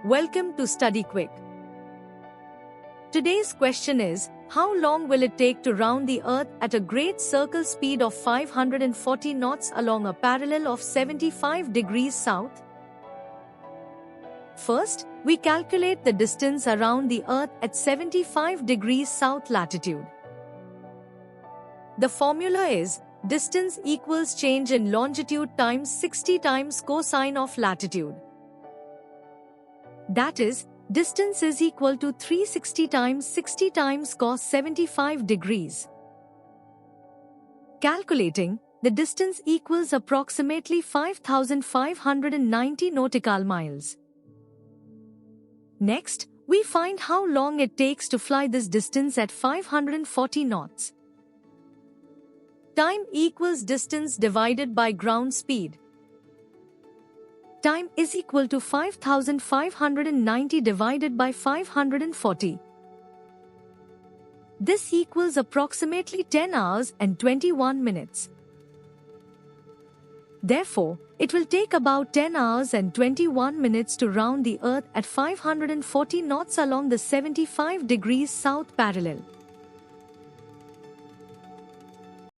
Welcome to Studykwik. Today's question is, how long will it take to round the Earth at a great circle speed of 540 knots along a parallel of 75 degrees south? First, we calculate the distance around the Earth at 75 degrees south latitude. The formula is distance equals change in longitude times 60 times cosine of latitude. That is, distance is equal to 360 times 60 times cos 75 degrees. Calculating, the distance equals approximately 5,590 nautical miles. Next, we find how long it takes to fly this distance at 540 knots. Time equals distance divided by ground speed. Time is equal to 5,590 divided by 540. This equals approximately 10 hours and 21 minutes. Therefore, it will take about 10 hours and 21 minutes to round the Earth at 540 knots along the 75 degrees south parallel.